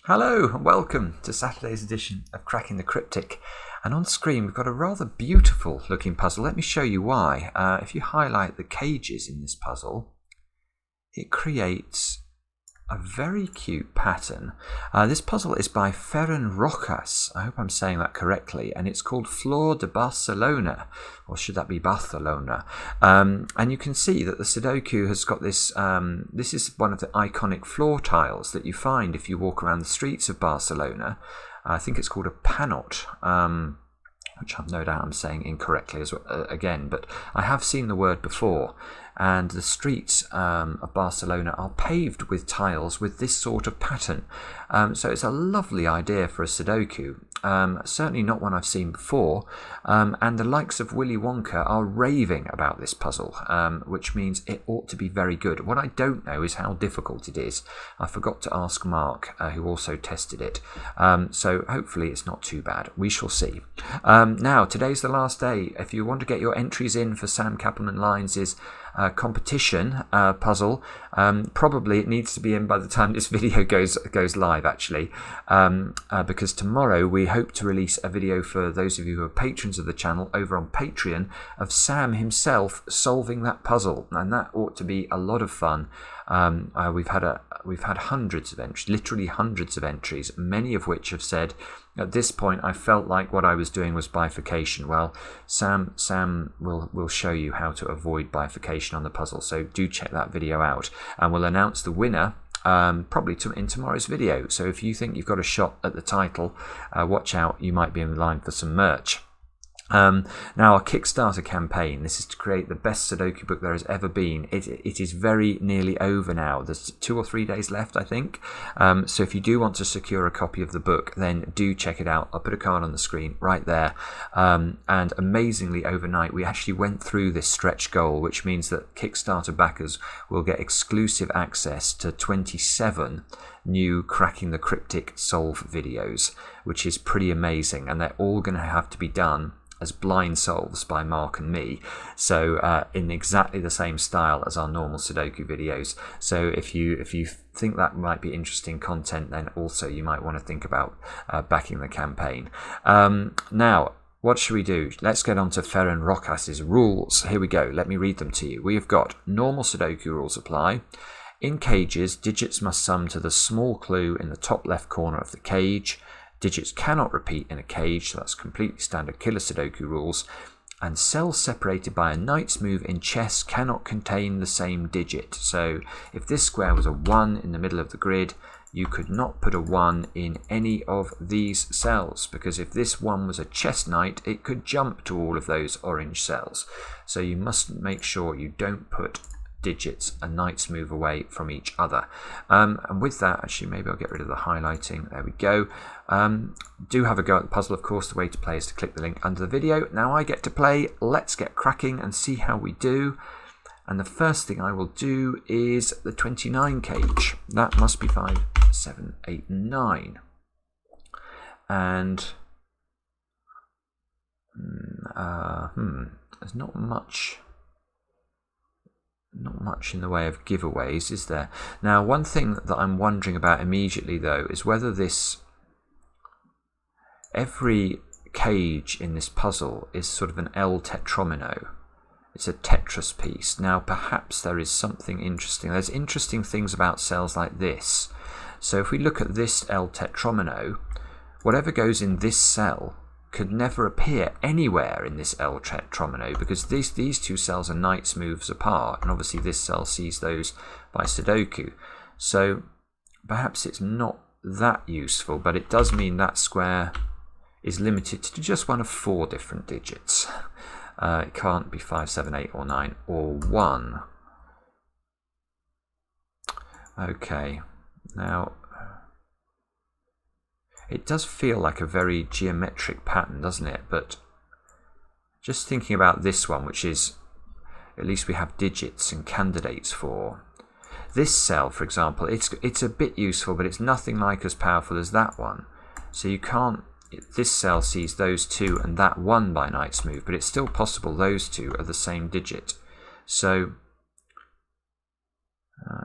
Hello and welcome to Saturday's edition of Cracking the Cryptic. And on screen we've got a rather beautiful looking puzzle. Let me show you why. If you highlight the cages in this puzzle, it creates a very cute pattern. This puzzle is by Ferran Rojas. I hope I'm saying that correctly. And it's called Flor de Barcelona. Or should that be Barcelona? And you can see that the Sudoku has got this. This is one of the iconic floor tiles that you find if you walk around the streets of Barcelona. I think it's called a panot. Which I've no doubt I'm saying incorrectly again, but I have seen the word before. And the streets of Barcelona are paved with tiles with this sort of pattern. So it's a lovely idea for a Sudoku. Certainly not one I've seen before. And the likes of Willy Wonka are raving about this puzzle, which means it ought to be very good. What I don't know is how difficult it is. I forgot to ask Mark, who also tested it. So hopefully it's not too bad. We shall see. Now, today's the last day. If you want to get your entries in for Sam Kappelman Lines' competition puzzle, probably it needs to be in by the time this video goes live, actually, because tomorrow we hope to release a video for those of you who are patrons of the channel over on Patreon of Sam himself solving that puzzle, and that ought to be a lot of fun. We've had hundreds of entries, literally hundreds of entries, many of which have said, at this point I felt like what I was doing was bifurcation. Well, Sam will show you how to avoid bifurcation on the puzzle, so do check that video out, and we'll announce the winner probably in tomorrow's video. So if you think you've got a shot at the title, watch out, you might be in line for some merch. Now, our Kickstarter campaign, this is to create the best Sudoku book there has ever been. It is very nearly over now. There's 2 or 3 days left, I think. So if you do want to secure a copy of the book, then do check it out. I'll put a card on the screen right there. And amazingly, overnight, we actually went through this stretch goal, which means that Kickstarter backers will get exclusive access to 27 new Cracking the Cryptic solve videos, which is pretty amazing. And they're all going to have to be done as blind solves by Mark and me, so in exactly the same style as our normal Sudoku videos. So if you think that might be interesting content, then also you might want to think about backing the campaign. Now, what should we do? Let's get on to Ferran Rojas' rules. Here we go. Let me read them to you. We have got normal Sudoku rules apply. In cages, digits must sum to the small clue in the top left corner of the cage. Digits cannot repeat in a cage, so that's completely standard killer Sudoku rules. And cells separated by a knight's move in chess cannot contain the same digit. So if this square was a 1 in the middle of the grid, you could not put a 1 in any of these cells, because if this 1 was a chess knight, it could jump to all of those orange cells. So you must make sure you don't put digits a knight's move away from each other. And with that, actually, maybe I'll get rid of the highlighting. There we go. Do have a go at the puzzle, of course. The way to play is to click the link under the video. Now I get to play. Let's get cracking and see how we do. And the first thing I will do is the 29 cage. That must be 5, 7, 8, 9. And there's not much in the way of giveaways, is there? Now, one thing that I'm wondering about immediately, though, is whether every cage in this puzzle is sort of an L tetromino. It's a Tetris piece. Now, perhaps there is something interesting. There's interesting things about cells like this. So if we look at this L tetromino, whatever goes in this cell could never appear anywhere in this L tetromino, because these two cells are knight's moves apart, and obviously this cell sees those by Sudoku. So perhaps it's not that useful, but it does mean that square is limited to just one of 4 different digits. It can't be 5, 7, 8 or 9 or 1. Okay, now it does feel like a very geometric pattern, doesn't it? But just thinking about this one, which is, at least we have digits and candidates for. This cell, for example, it's a bit useful, but it's nothing like as powerful as that one. So you can't, this cell sees those 2 and that 1 by knight's move, but it's still possible those 2 are the same digit. So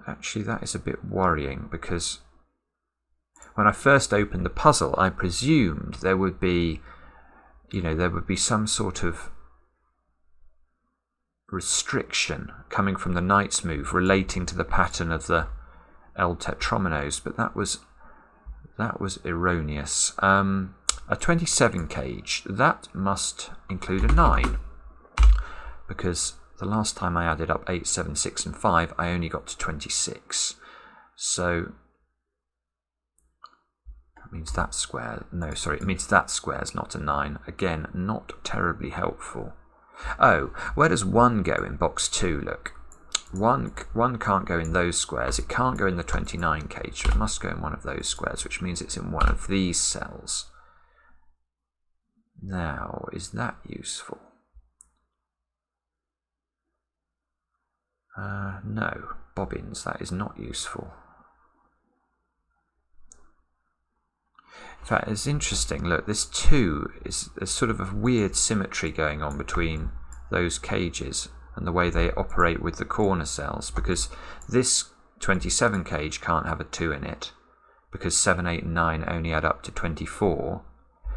actually that is a bit worrying, because when I first opened the puzzle, I presumed there would be, there would be some sort of restriction coming from the knight's move relating to the pattern of the El Tetrominos, but that was erroneous. A 27 cage, that must include a 9, because the last time I added up 8, 7, 6 and 5, I only got to 26. So that means that square, it means that square's not a 9. Again, not terribly helpful. Oh, where does 1 go in box 2? Look, 1 can't go in those squares. It can't go in the 29 cage, so it must go in one of those squares, which means it's in one of these cells. Now, is that useful? No, bobbins, that is not useful. In fact, it's interesting. Look, this 2 there's sort of a weird symmetry going on between those cages and the way they operate with the corner cells, because this 27 cage can't have a 2 in it, because 7, 8 and 9 only add up to 24.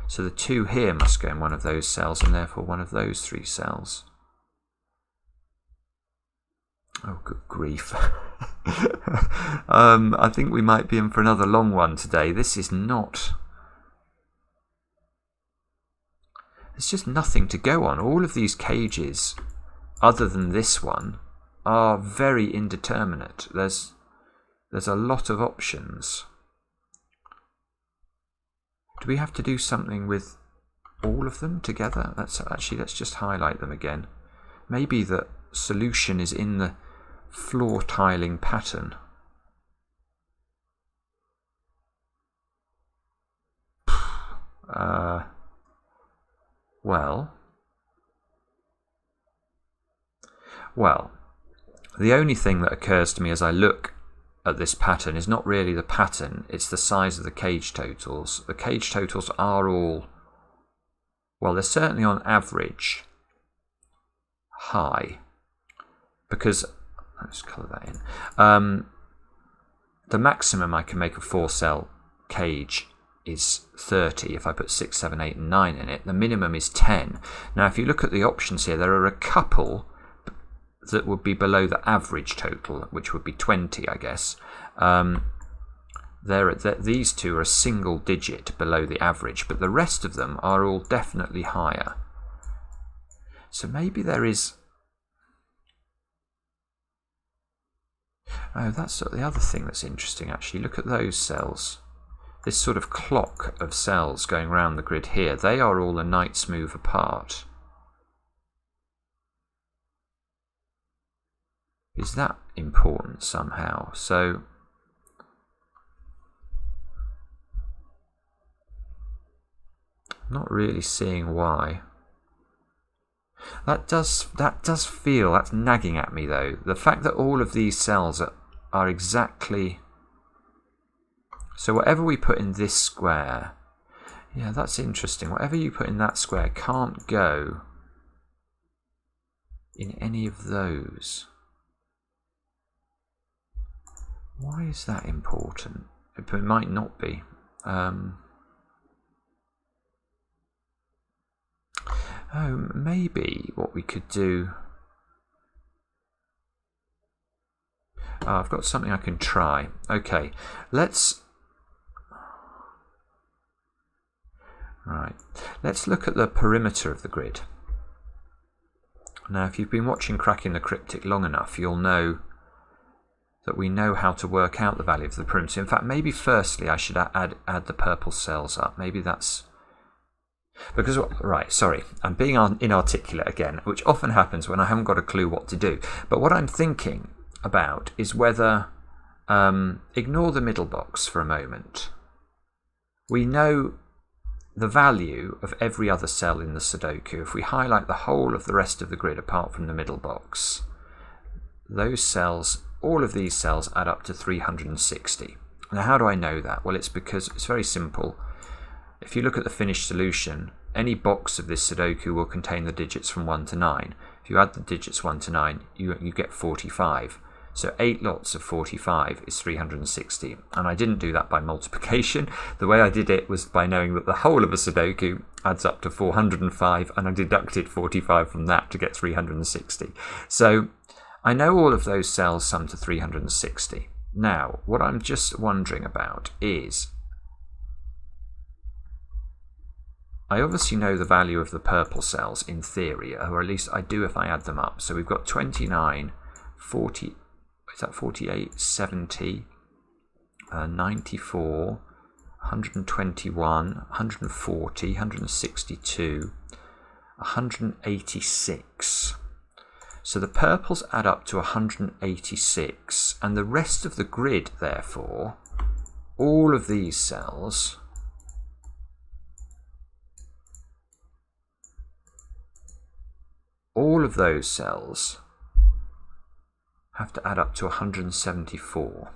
So the 2 here must go in one of those cells, and therefore one of those 3 cells. Oh, good grief. I think we might be in for another long one today. This is not... There's just nothing to go on. All of these cages, other than this one, are very indeterminate. There's a lot of options. Do we have to do something with all of them together? Let's just highlight them again. Maybe the solution is in the floor tiling pattern. Well, the only thing that occurs to me as I look at this pattern is not really the pattern, it's the size of the cage totals. The cage totals are all, well, they're certainly on average high, because, let's colour that in, the maximum I can make a 4-cell cage is 30 if I put 6, 7, 8 and 9 in it. The minimum is 10. Now if you look at the options here, there are a couple that would be below the average total, which would be 20, I guess. These 2 are a single digit below the average, but the rest of them are all definitely higher. So maybe there is... Oh, that's sort of the other thing that's interesting, actually. Look at those cells. This sort of clock of cells going around the grid here, they are all a knight's move apart. Is that important somehow? So not really seeing why. That does feel, that's nagging at me though. The fact that all of these cells are exactly, so whatever we put in this square, yeah, that's interesting. Whatever you put in that square can't go in any of those. Why is that important? It might not be. Oh, maybe what we could do... Oh, I've got something I can try. Okay, let's look at the perimeter of the grid. Now, if you've been watching Cracking the Cryptic long enough, you'll know that we know how to work out the value of the perimeter. In fact, maybe firstly I should add the purple cells up. Maybe that's... Because, right, sorry, I'm being inarticulate again, which often happens when I haven't got a clue what to do. But what I'm thinking about is whether, ignore the middle box for a moment. We know the value of every other cell in the Sudoku. If we highlight the whole of the rest of the grid apart from the middle box, those cells, all of these cells add up to 360. Now, how do I know that? Well, it's because it's very simple. If you look at the finished solution, any box of this Sudoku will contain the digits from 1 to 9. If you add the digits 1 to 9, you get 45. So 8 lots of 45 is 360. And I didn't do that by multiplication. The way I did it was by knowing that the whole of a Sudoku adds up to 405, and I deducted 45 from that to get 360. So I know all of those cells sum to 360. Now, what I'm just wondering about is, I obviously know the value of the purple cells in theory, or at least I do if I add them up. So we've got 29, 40, is that 48, 70, 94, 121, 140, 162, 186. So the purples add up to 186, and the rest of the grid, therefore, all of these cells all of those cells have to add up to 174.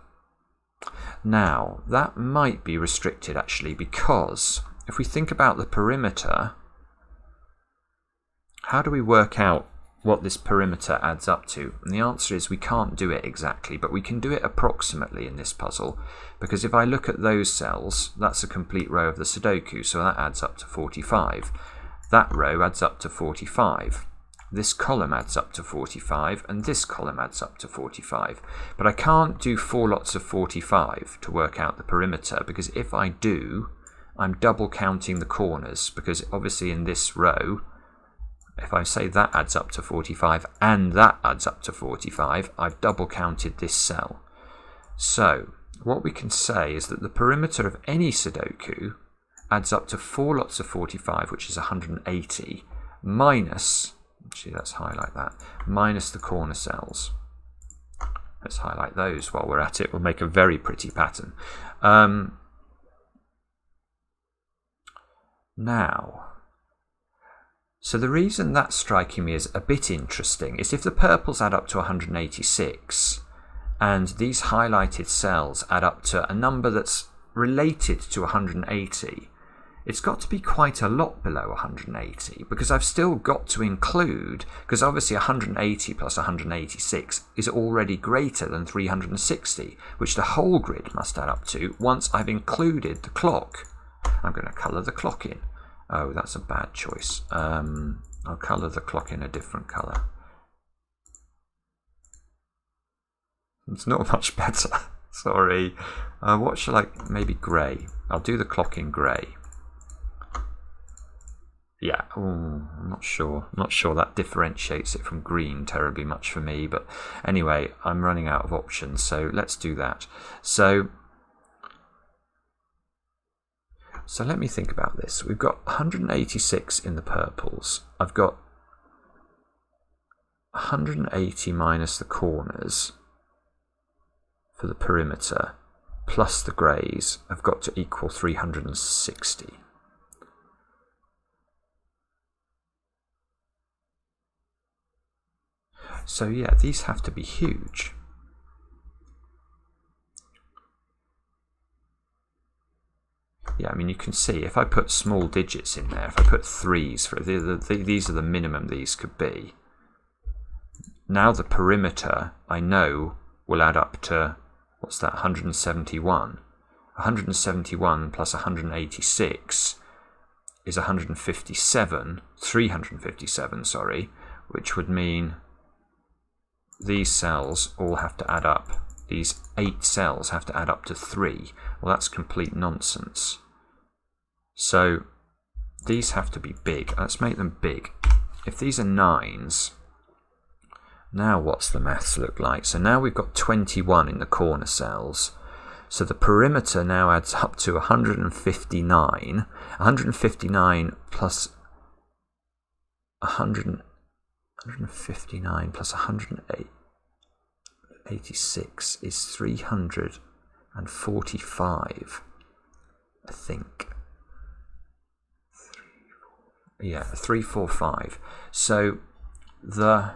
Now, that might be restricted actually, because if we think about the perimeter, how do we work out what this perimeter adds up to? And the answer is we can't do it exactly, but we can do it approximately in this puzzle, because if I look at those cells, that's a complete row of the Sudoku, so that adds up to 45. That row adds up to 45. This column adds up to 45, and this column adds up to 45. But I can't do 4 lots of 45 to work out the perimeter, because if I do, I'm double counting the corners, because obviously in this row, if I say that adds up to 45 and that adds up to 45, I've double counted this cell. So what we can say is that the perimeter of any Sudoku adds up to 4 lots of 45, which is 180, minus, actually let's highlight that, minus the corner cells. Let's highlight those while we're at it. We'll make a very pretty pattern. Now, so the reason that's striking me as a bit interesting is if the purples add up to 186 and these highlighted cells add up to a number that's related to 180, it's got to be quite a lot below 180, because I've still got to include, because obviously 180 plus 186 is already greater than 360, which the whole grid must add up to once I've included the clock. I'm going to colour the clock in. Oh, that's a bad choice. I'll colour the clock in a different colour. It's not much better. Sorry. What shall I... maybe grey. I'll do the clock in grey. Yeah, ooh, I'm not sure. I'm not sure that differentiates it from green terribly much for me. But anyway, I'm running out of options, so let's do that. So let me think about this. We've got 186 in the purples. I've got 180 minus the corners for the perimeter, plus the greys. I've got to equal 360. So yeah, these have to be huge. Yeah, I mean, you can see if I put small digits in there, if I put 3s, these are the minimum these could be. Now the perimeter, I know, will add up to, what's that, 171. 171 plus 186 is 157, 357, sorry, which would mean these cells all have to add up. These 8 cells have to add up to 3. Well, that's complete nonsense. So these have to be big. Let's make them big. If these are 9s, now what's the maths look like? So now we've got 21 in the corner cells. So the perimeter now adds up to 159. 159 plus 159 plus 186 is 345, I think. 345. So the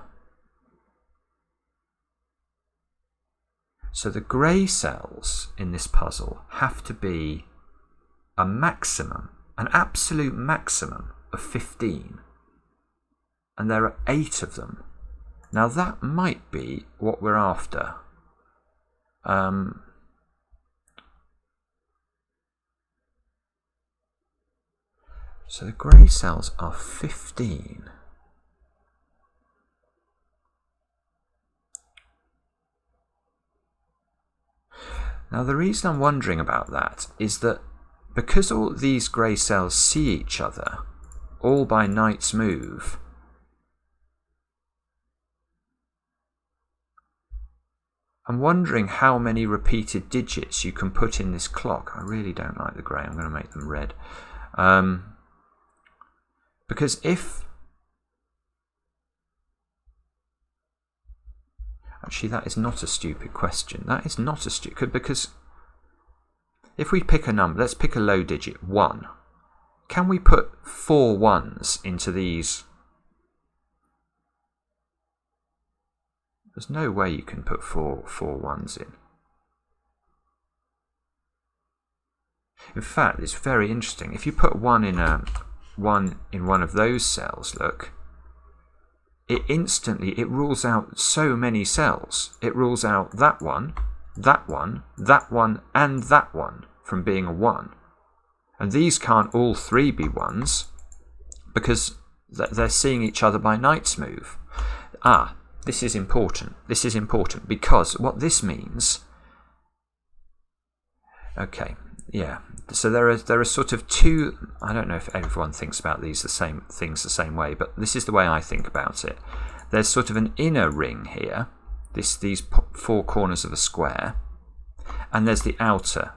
grey cells in this puzzle have to be a maximum, an absolute maximum of 15. And there are 8 of them. Now that might be what we're after. So the grey cells are 15. Now the reason I'm wondering about that is that because all these grey cells see each other, all by knight's move, I'm wondering how many repeated digits you can put in this clock. I really don't like the grey, I'm going to make them red. Because if... Actually, that is not a stupid question. That is not a stupid... Because if we pick a number, let's pick a low digit, 1. Can we put 4 ones into these? There's no way you can put four ones in. In fact, it's very interesting. If you put one in one of those cells, look, it rules out so many cells. It rules out that one, that one, that one, and that one from being a 1. And these can't all 3 be 1s because they're seeing each other by knight's move. This is important. This is important because what this means... Okay, yeah. So there are sort of two... I don't know if everyone thinks about these the same way, but this is the way I think about it. There's sort of an inner ring here, these 4 corners of a square, and there's the outer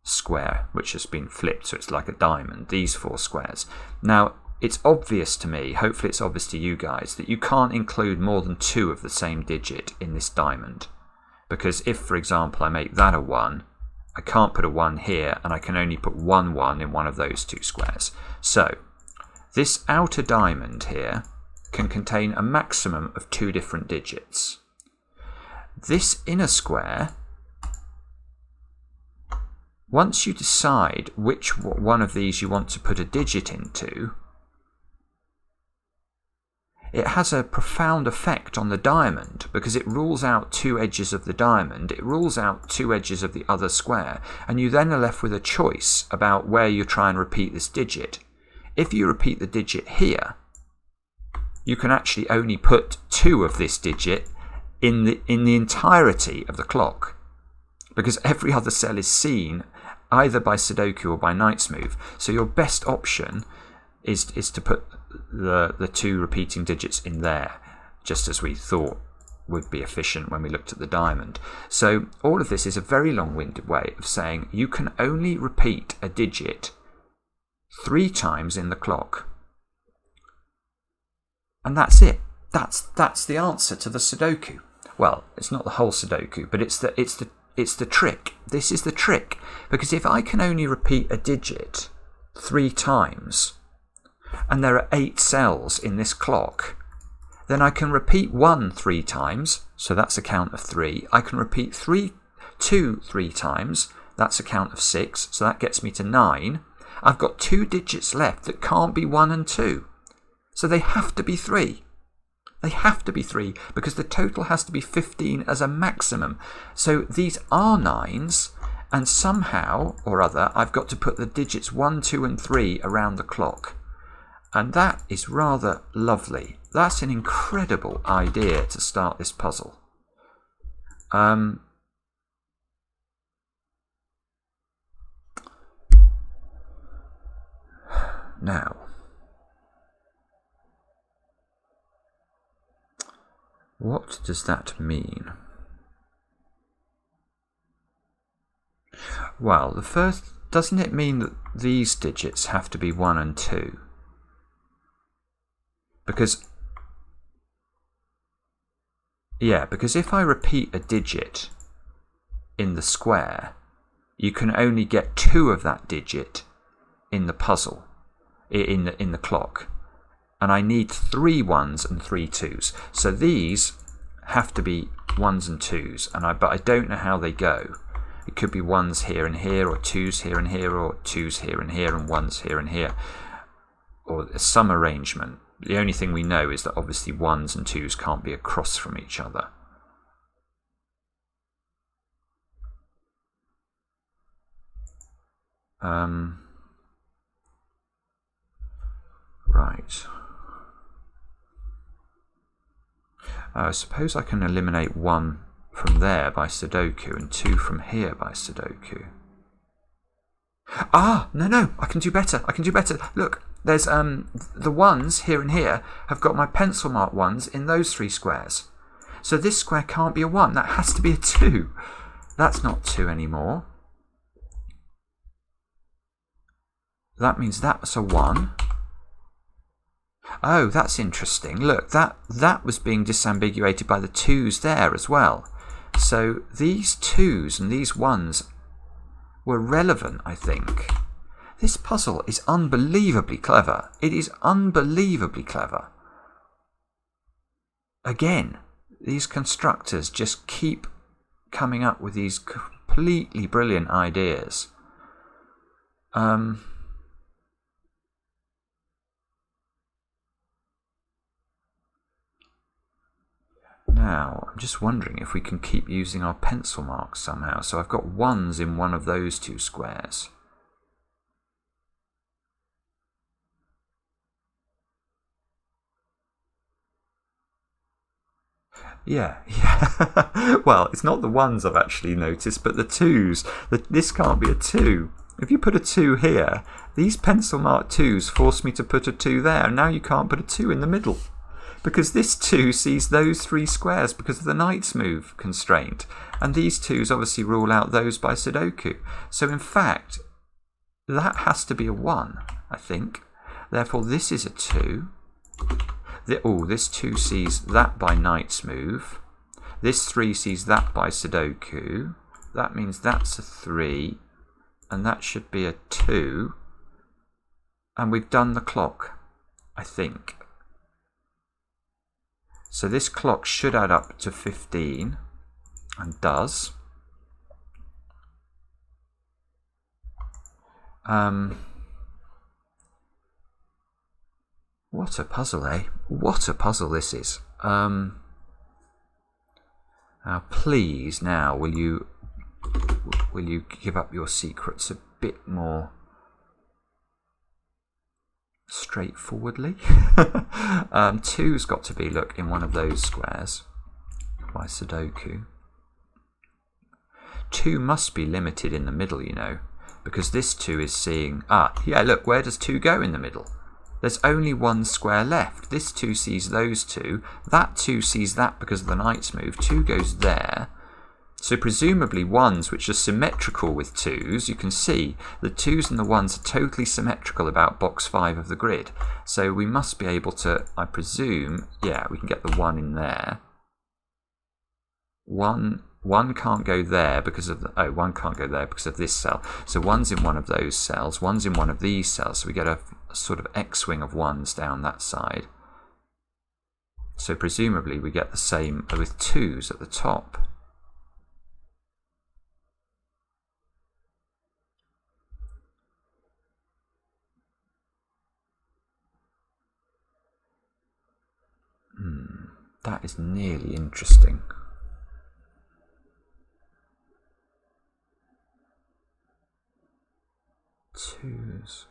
square, which has been flipped, so it's like a diamond, these 4 squares. Now, it's obvious to me, hopefully it's obvious to you guys, that you can't include more than 2 of the same digit in this diamond. Because if, for example, I make that a 1, I can't put a 1 here, and I can only put 1 1 in one of those 2 squares. So, this outer diamond here can contain a maximum of 2 different digits. This inner square, once you decide which one of these you want to put a digit into, it has a profound effect on the diamond because it rules out 2 edges of the diamond, it rules out 2 edges of the other square, and you then are left with a choice about where you try and repeat this digit. If you repeat the digit here, you can actually only put 2 of this digit in the entirety of the clock because every other cell is seen either by Sudoku or by knight's move. So your best option is to put the 2 repeating digits in there, just as we thought would be efficient when we looked at the diamond. So all of this is a very long-winded way of saying you can only repeat a digit 3 times in the clock. And that's it. That's the answer to the Sudoku. Well, it's not the whole Sudoku, but it's the trick. This is the trick. Because if I can only repeat a digit 3 times, and there are 8 cells in this clock, then I can repeat 1 3 times, so that's a count of 3. I can repeat 2 3 times, that's a count of 6, so that gets me to 9. I've got 2 digits left that can't be 1 and 2. So they have to be 3. They have to be 3 because the total has to be 15 as a maximum. So these are 9s, and somehow or other I've got to put the digits 1, 2 and 3 around the clock. And that is rather lovely. That's an incredible idea to start this puzzle. Now, what does that mean? Well, the first, doesn't it mean that these digits have to be 1 and 2? Because if I repeat a digit in the square, you can only get 2 of that digit in the puzzle, in the clock. And I need 3 1s and 3 2s. So these have to be 1s and 2s, but I don't know how they go. It could be 1s here and here, or 2s here and here, or 2s here and here, and 1s here and here, or some arrangement. The only thing we know is that obviously 1s and 2s can't be across from each other. Right. I suppose I can eliminate 1 from there by Sudoku and 2 from here by Sudoku. Ah, no, I can do better. Look, there's the ones here and here have got my pencil mark ones in those 3 squares. So this square can't be a 1. That has to be a 2. That's not 2 anymore. That means that's a 1. Oh, that's interesting. Look, that was being disambiguated by the 2s there as well. So these 2s and these 1s were relevant, I think. This puzzle is unbelievably clever. It is unbelievably clever. Again, these constructors just keep coming up with these completely brilliant ideas. Now, I'm just wondering if we can keep using our pencil marks somehow. So I've got 1s in one of those 2 squares. Yeah. Well, it's not the 1s I've actually noticed, but the 2s. This can't be a 2. If you put a 2 here, these pencil marked 2s force me to put a 2 there, and now you can't put a 2 in the middle. Because this 2 sees those 3 squares because of the knight's move constraint. And these 2s obviously rule out those by Sudoku. So in fact, that has to be a 1, I think. Therefore, this is a 2. This 2 sees that by knight's move. This 3 sees that by Sudoku. That means that's a 3. And that should be a 2. And we've done the clock, I think. So this clock should add up to 15, and does. What a puzzle, eh? What a puzzle this is. Now, please, will you give up your secrets a bit more straightforwardly? 2's got to be, look, in one of those squares by Sudoku. 2 must be limited in the middle, you know, because this 2 is seeing, yeah, look, where does 2 go in the middle? There's only 1 square left. This 2 sees those 2. That 2 sees that because of the knight's move. 2 goes there. So presumably 1s which are symmetrical with 2s, you can see the 2s and the 1s are totally symmetrical about box 5 of the grid. So we must be able to, I presume, yeah, we can get the 1 in there. 1 can't go there because of the, 1 can't go there because of this cell. So 1's in one of those cells, 1's in one of these cells. So we get a sort of X-wing of 1s down that side. So presumably we get the same with 2s at the top. That is nearly interesting. Twos.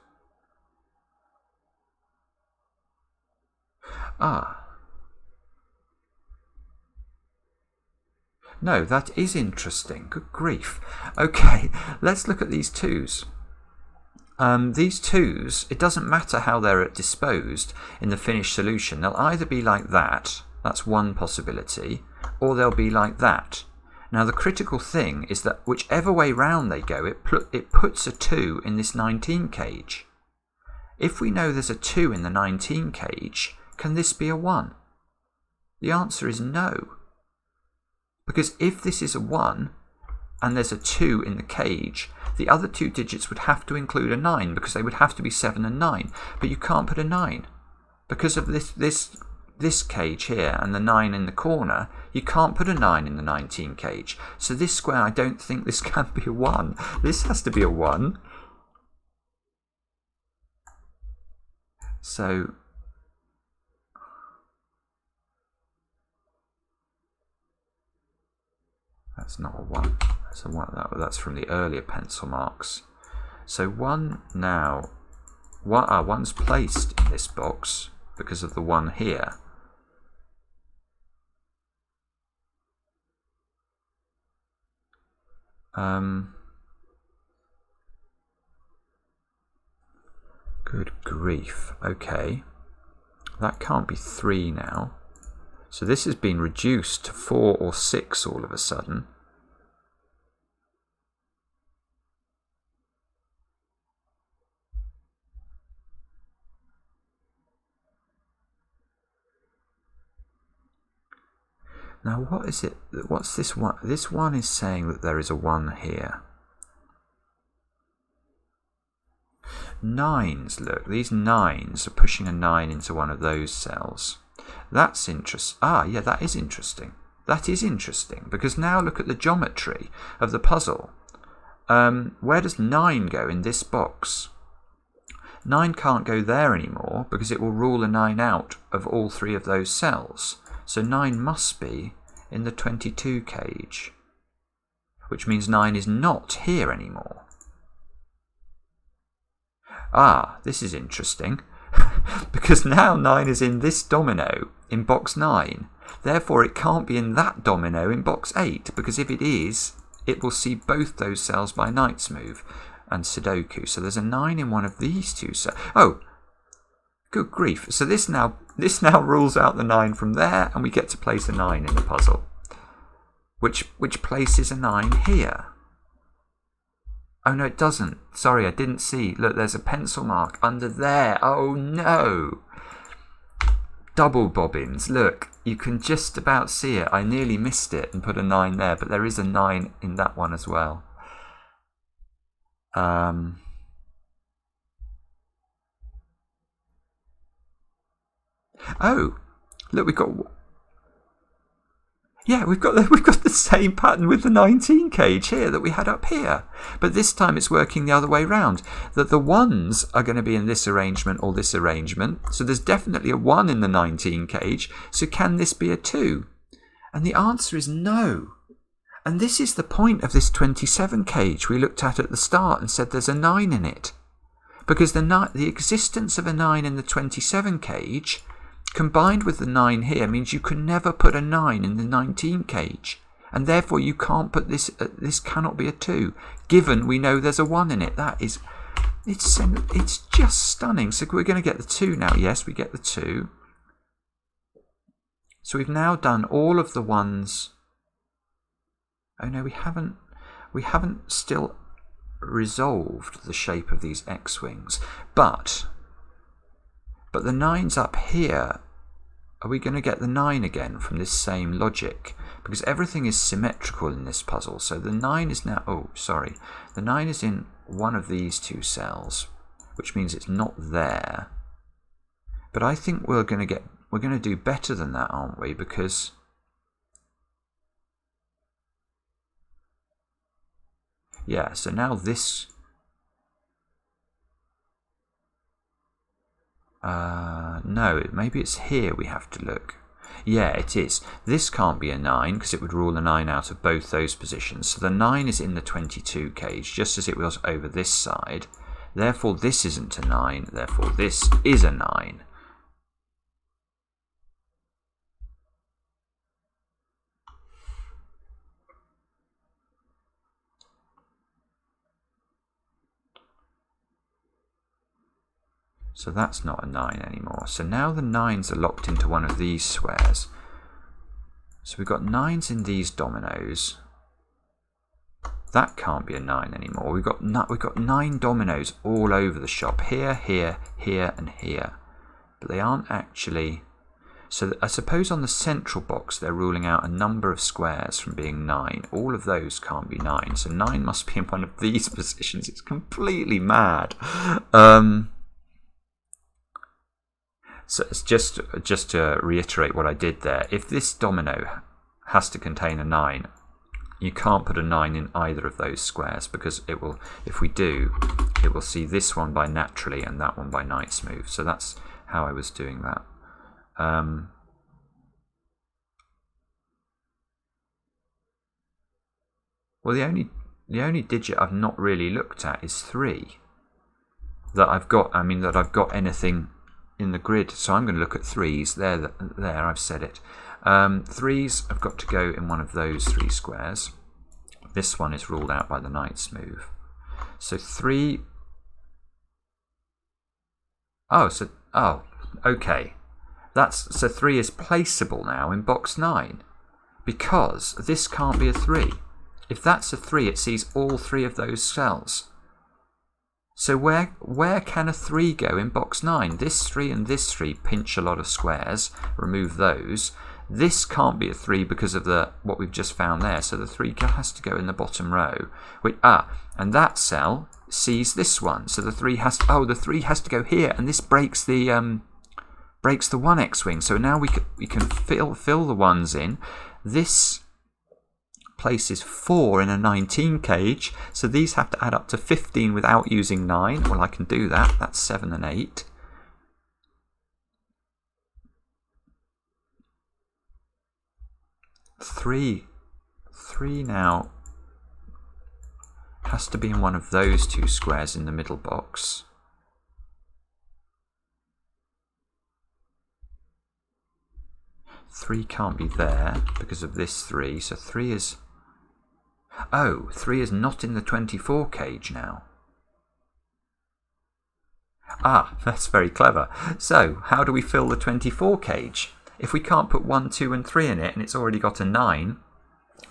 No, that is interesting. Good grief. Okay, let's look at these 2s. These 2s, it doesn't matter how they're disposed in the finished solution. They'll either be like that, that's one possibility, or they'll be like that. Now the critical thing is that whichever way round they go, it puts a 2 in this 19 cage. If we know there's a 2 in the 19 cage, can this be a 1? The answer is no. Because if this is a 1 and there's a 2 in the cage, the other 2 digits would have to include a 9 because they would have to be 7 and 9. But you can't put a 9. Because of this cage here and the 9 in the corner, you can't put a 9 in the 19 cage. So this square, I don't think this can be a 1. This has to be a 1. So that's not a 1. That's a 1. That's from the earlier pencil marks. So one now, one's placed in this box because of the one here. Good grief. Okay. That can't be 3 now. So this has been reduced to 4 or 6 all of a sudden. Now what is it? What's this one? This one is saying that there is a 1 here. 9s, look, these 9s are pushing a 9 into one of those cells. That's interesting. Ah, yeah, that is interesting. That is interesting, because now look at the geometry of the puzzle. Where does 9 go in this box? 9 can't go there anymore, because it will rule a 9 out of all 3 of those cells. So 9 must be in the 22 cage, which means 9 is not here anymore. Ah, this is interesting, because now 9 is in this domino in box 9. Therefore, it can't be in that domino in box 8, because if it is, it will see both those cells by knight's move and Sudoku. So there's a 9 in one of these 2 cells. Oh, good grief. So this now rules out the 9 from there, and we get to place a 9 in the puzzle, which places a 9 here. Oh, no, it doesn't. Sorry, I didn't see. Look, there's a pencil mark under there. Oh, no. Double bobbins. Look, you can just about see it. I nearly missed it and put a 9 there, but there is a 9 in that one as well. Oh, look, we've got the same pattern with the 19 cage here that we had up here, but this time it's working the other way round. That the 1s are going to be in this arrangement or this arrangement, so there's definitely a 1 in the 19 cage. So can this be a 2? And the answer is no. And this is the point of this 27 cage we looked at the start and said there's a 9 in it, because the existence of a 9 in the 27 cage combined with the 9 here means you can never put a 9 in the 19 cage, and therefore you can't put this. This cannot be a 2, given we know there's a 1 in it. It's just stunning. So we're going to get the 2 now. Yes, we get the 2. So we've now done all of the 1s. Oh no, we haven't still resolved the shape of these X-wings, but the 9's up here. Are we going to get the 9 again from this same logic? Because everything is symmetrical in this puzzle. So the 9 is now... Oh, sorry. The 9 is in one of these 2 cells, which means it's not there. But I think we're going to do better than that, aren't we? Because... yeah, so now this... no, maybe it's here we have to look. Yeah, it is. This can't be a 9 because it would rule a 9 out of both those positions. So the 9 is in the 22 cage, just as it was over this side. Therefore, this isn't a 9. Therefore, this is a 9. So that's not a 9 anymore. So now the 9s are locked into one of these squares. So we've got 9s in these dominoes. That can't be a 9 anymore. We've got 9 dominoes all over the shop. Here, here, here, and here. But they aren't actually... So I suppose on the central box they're ruling out a number of squares from being 9. All of those can't be 9. So 9 must be in one of these positions. It's completely mad. So it's just to reiterate what I did there. If this domino has to contain a 9, you can't put a 9 in either of those squares, because it will, if we do, it will see this one by naturally and that one by knight's move. So that's how I was doing that. Well, the the only digit I've not really looked at is 3. That I've got, that I've got anything in the grid. So I'm going to look at 3s. There, I've said it. 3s have got to go in one of those 3 squares. This one is ruled out by the knight's move. So 3. Okay. So 3 is placeable now in box 9 because this can't be a 3. If that's a 3, it sees all 3 of those cells. So where can a 3 go in box 9? This 3 and this 3 pinch a lot of squares. Remove those. This can't be a 3 because of what we've just found there. So the 3 has to go in the bottom row. And that cell sees this one. So the 3 has to go here, and this breaks the 1 X-wing. So now we can fill the ones in. This places 4 in a 19 cage, so these have to add up to 15 without using 9. Well, I can do that. That's 7 and 8. Three now has to be in one of those 2 squares in the middle box. Three can't be there because of this 3, so 3 is... Oh, 3 is not in the 24 cage now. That's very clever. So, how do we fill the 24 cage? If we can't put 1, 2 and 3 in it and it's already got a 9,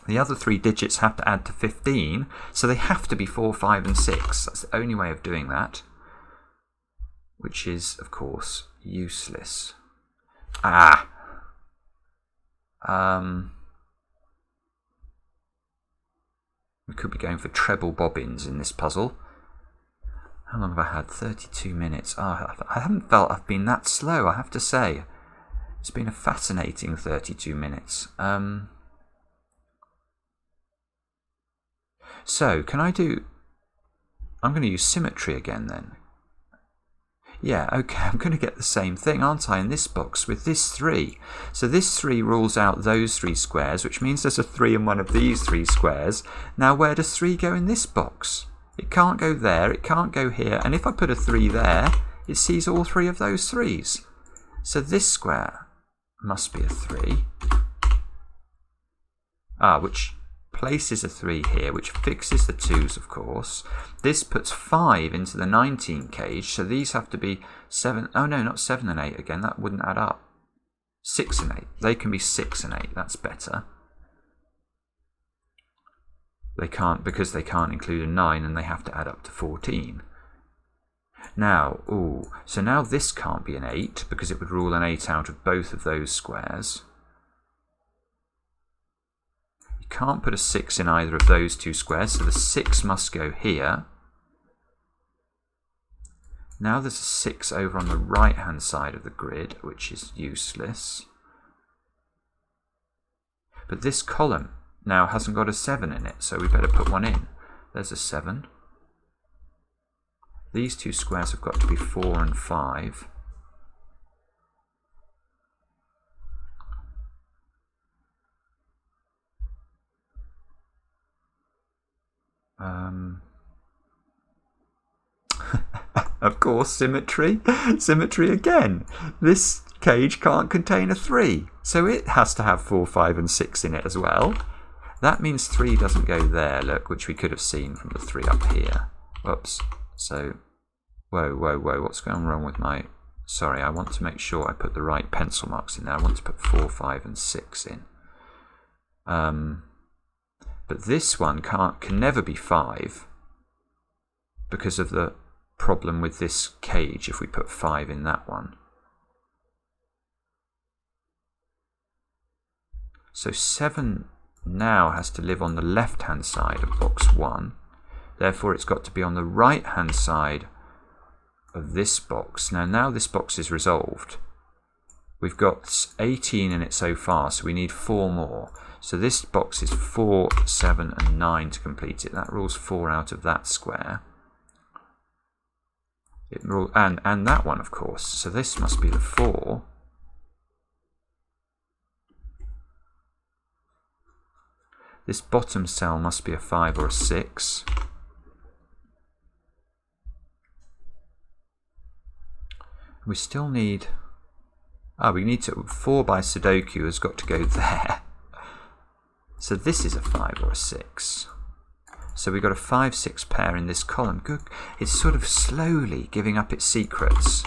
the other 3 digits have to add to 15, so they have to be 4, 5 and 6. That's the only way of doing that, which is, of course, useless. We could be going for treble bobbins in this puzzle. How long have I had? 32 minutes. I haven't felt I've been that slow, I have to say. It's been a fascinating 32 minutes. So, can I do... I'm going to use symmetry again then. Yeah, okay, I'm going to get the same thing, aren't I, in this box with this 3. So this 3 rules out those 3 squares, which means there's a 3 in one of these 3 squares. Now, where does 3 go in this box? It can't go there, it can't go here, and if I put a 3 there, it sees all 3 of those 3s. So this square must be a 3. Which places a 3 here, which fixes the 2s, of course. This puts 5 into the 19 cage, so these have to be 7. Oh no, not 7 and 8 again, that wouldn't add up. 6 and 8. They can be 6 and 8, that's better. They can't, because they can't include a 9, and they have to add up to 14. Now, so now this can't be an 8, because it would rule an 8 out of both of those squares. You can't put a 6 in either of those 2 squares, so the 6 must go here. Now there's a 6 over on the right-hand side of the grid, which is useless. But this column now hasn't got a 7 in it, so we better put one in. There's a 7. These 2 squares have got to be 4 and 5. Of course, symmetry. Symmetry again. This cage can't contain a 3, so it has to have 4, 5 and 6 in it as well. That means 3 doesn't go there, look, which we could have seen from the 3 up here. Whoops. So, whoa, what's going wrong with my... Sorry, I want to make sure I put the right pencil marks in there. I want to put 4, 5 and 6 in. But this one can never be 5 because of the problem with this cage if we put 5 in that one. So 7 now has to live on the left-hand side of box 1. Therefore, it's got to be on the right-hand side of this box. Now this box is resolved. We've got 18 in it so far, so we need 4 more. So this box is 4, 7 and 9 to complete it. That rules 4 out of that square. And that one, of course. So this must be the 4. This bottom cell must be a 5 or a 6. We still need... we need to... 4 by Sudoku has got to go there. So this is a 5 or a 6. So we've got a 5-6 pair in this column. Good. It's sort of slowly giving up its secrets.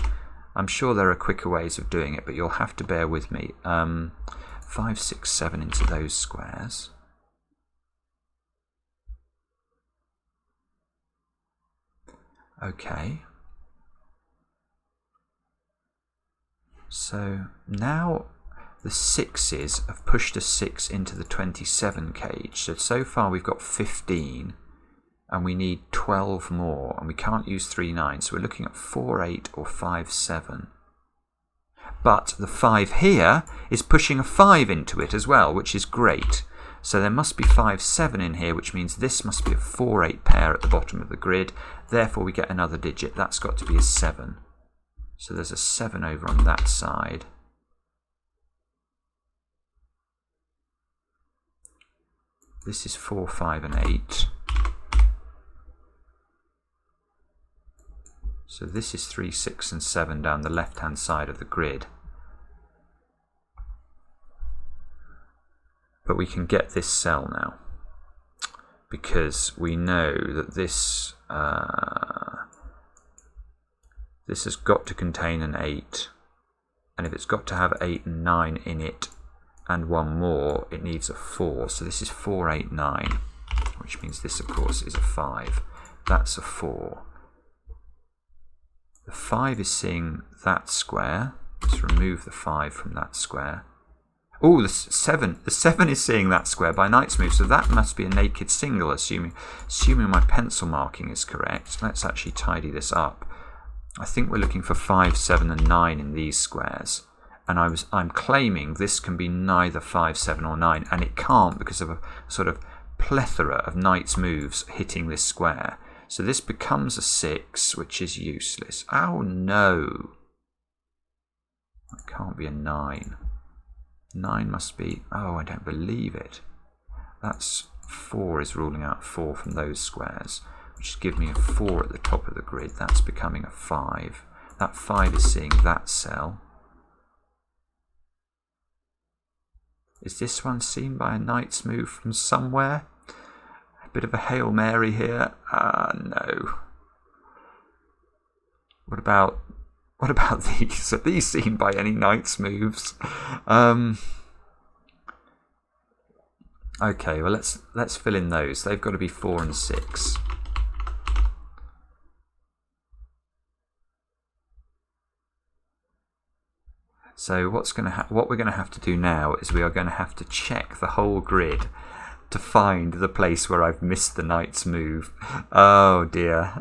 I'm sure there are quicker ways of doing it, but you'll have to bear with me. 5, 6, 7 into those squares. Okay. So now the 6s have pushed a 6 into the 27 cage. So far we've got 15 and we need 12 more, and we can't use 3, 9. So we're looking at 4, 8 or 5, 7. But the 5 here is pushing a 5 into it as well, which is great. So there must be 5, 7 in here, which means this must be a 4, 8 pair at the bottom of the grid. Therefore we get another digit. That's got to be a 7. So there's a 7 over on that side. This is 4, 5 and 8. So this is 3, 6 and 7 down the left hand side of the grid. But we can get this cell now, because we know that this this has got to contain an 8, and if it's got to have 8 and 9 in it and one more, it needs a 4. So this is 4, 8, 9, which means this of course is a 5. That's a 4. The 5 is seeing that square. Let's remove the 5 from that square. Oh, the 7 is seeing that square by knight's move, so that must be a naked single, assuming my pencil marking is correct. Let's actually tidy this up. I think we're looking for 5, 7 and 9 in these squares, and I'm claiming this can be neither 5, 7 or 9, and it can't because of a sort of plethora of knight's moves hitting this square. So this becomes a 6, which is useless. Oh no! That can't be a 9. 9 must be... oh, I don't believe it. That's 4 is ruling out 4 from those squares, which is giving me a 4 at the top of the grid. That's becoming a 5. That 5 is seeing that cell. Is this one seen by a knight's move from somewhere? A bit of a Hail Mary here. No. What about these? Are these seen by any knight's moves? Okay, well let's fill in those. They've got to be 4 and 6. So what we're going to have to do now is we are going to have to check the whole grid to find the place where I've missed the knight's move. Oh dear.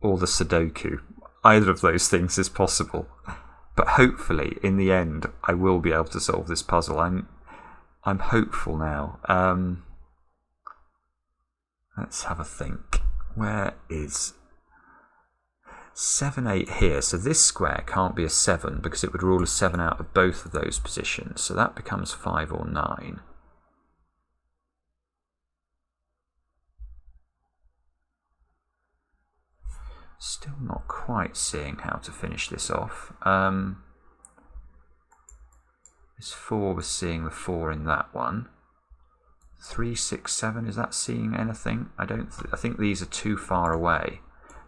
Or the Sudoku. Either of those things is possible. But hopefully, in the end, I will be able to solve this puzzle. I'm hopeful now. Let's have a think. Where is 7, 8 here? So this square can't be a 7 because it would rule a 7 out of both of those positions. So that becomes 5 or 9. Still not quite seeing how to finish this off. This 4 was seeing the 4 in that one. 3, 6, 7, is that seeing anything? I think these are too far away.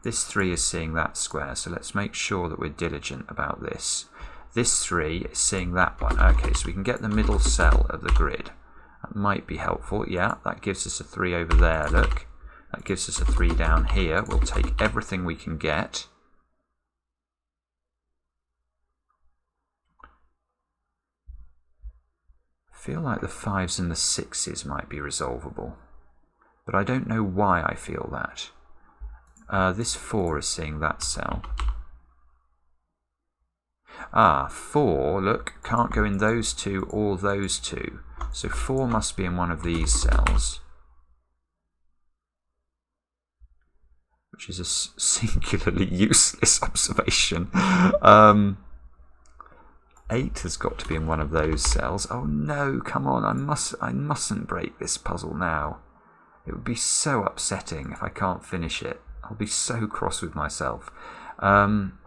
This 3 is seeing that square, so let's make sure that we're diligent about this. This 3 is seeing that one. Okay, so we can get the middle cell of the grid. That might be helpful. Yeah, that gives us a 3 over there, look. That gives us a 3 down here. We'll take everything we can get. I feel like the 5s and the 6s might be resolvable, but I don't know why I feel that. This 4 is seeing that cell. 4, look, can't go in those two or those two. So 4 must be in one of these cells, which is a singularly useless observation. 8 has got to be in one of those cells. Oh no, come on, I mustn't break this puzzle now. It would be so upsetting if I can't finish it. I'll be so cross with myself. Come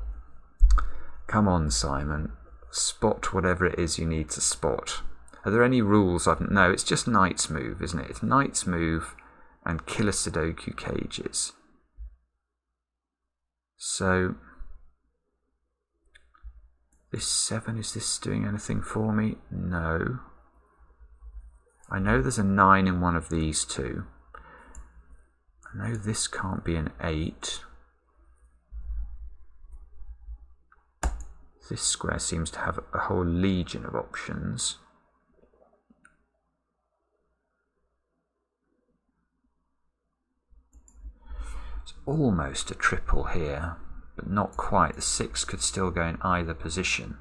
on, Simon. Spot whatever it is you need to spot. Are there any rules? No, it's just knight's move, isn't it? It's knight's move and killer Sudoku cages. So, this 7, is this doing anything for me? No. I know there's a 9 in one of these two. I know this can't be an 8. This square seems to have a whole legion of options. It's almost a triple here, but not quite. The 6 could still go in either position.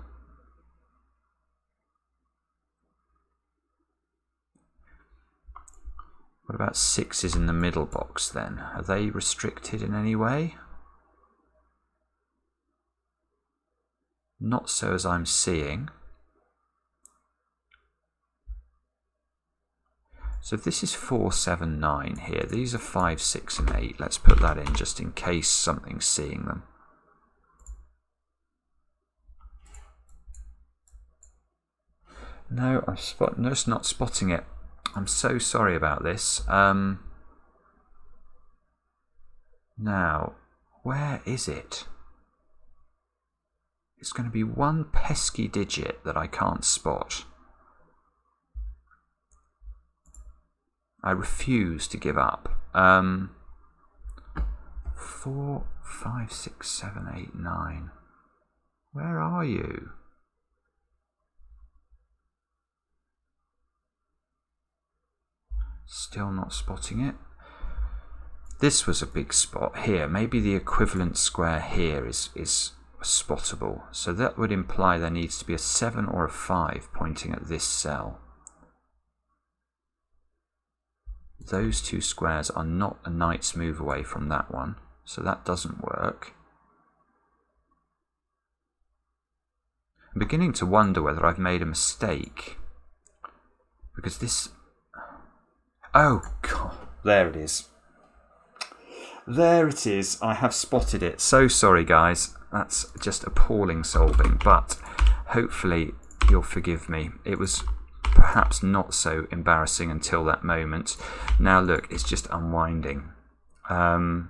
What about 6s in the middle box then? Are they restricted in any way? Not so as I'm seeing. So if this is 4, 7, 9 here, these are 5, 6 and 8. Let's put that in just in case something's seeing them. No, I'm just not spotting it. I'm so sorry about this. Now, where is it? It's going to be one pesky digit that I can't spot. I refuse to give up. 4, 5, 6, 7, 8, 9. Where are you? Still not spotting it. This was a big spot here. Maybe the equivalent square here is spottable. So that would imply there needs to be a 7 or a 5 pointing at this cell. Those two squares are not a knight's move away from that one, so that doesn't work. I'm beginning to wonder whether I've made a mistake, because this... Oh, God, there it is. There it is. I have spotted it. So sorry, guys. That's just appalling solving, but hopefully you'll forgive me. It was perhaps not so embarrassing until that moment. Now look, it's just unwinding. Well,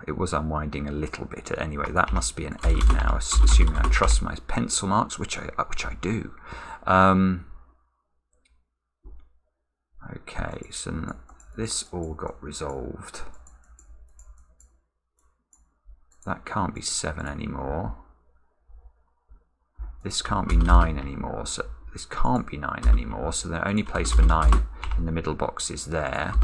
it was unwinding a little bit. Anyway, that must be an 8 now, assuming I trust my pencil marks, which I do. Okay, so this all got resolved. That can't be 7 anymore. This can't be 9 anymore, so this can't be 9 anymore, so the only place for 9 in the middle box is there.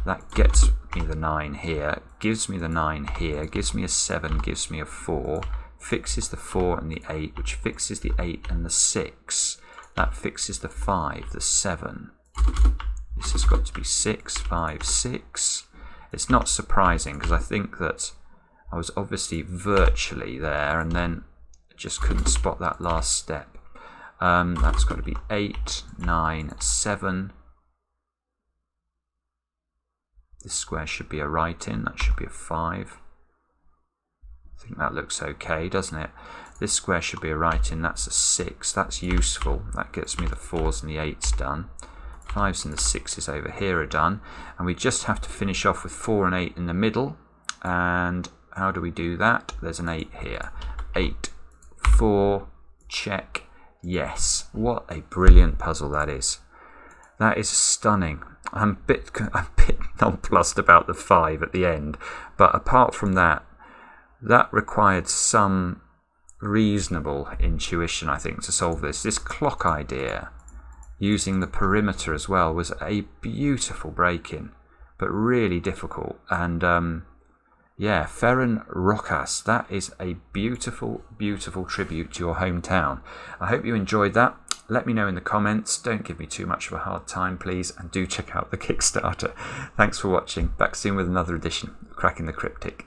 That gets me the 9 here, gives me the 9 here, gives me a 7, gives me a 4, fixes the 4 and the 8, which fixes the 8 and the 6. That fixes the 5, the 7. This has got to be 6, 5, 6. It's not surprising, because I think that I was obviously virtually there, and then just couldn't spot that last step. That's got to be 8, 9, 7. This square should be a right in, that should be a 5. I think that looks okay, doesn't it? This square should be a right in, that's a 6. That's useful. That gets me the 4s and the 8s done. 5s and the 6s over here are done. And we just have to finish off with 4 and 8 in the middle. And how do we do that? There's an 8 here. 8, 4, check, yes. What a brilliant puzzle that is. That is stunning. I'm a bit nonplussed about the 5 at the end, but apart from that, that required some reasonable intuition, I think, to solve this. This clock idea, using the perimeter as well, was a beautiful break-in, but really difficult. And yeah, Ferran Rojas, that is a beautiful, beautiful tribute to your hometown. I hope you enjoyed that. Let me know in the comments. Don't give me too much of a hard time, please, and do check out the Kickstarter. Thanks for watching. Back soon with another edition of Cracking the Cryptic.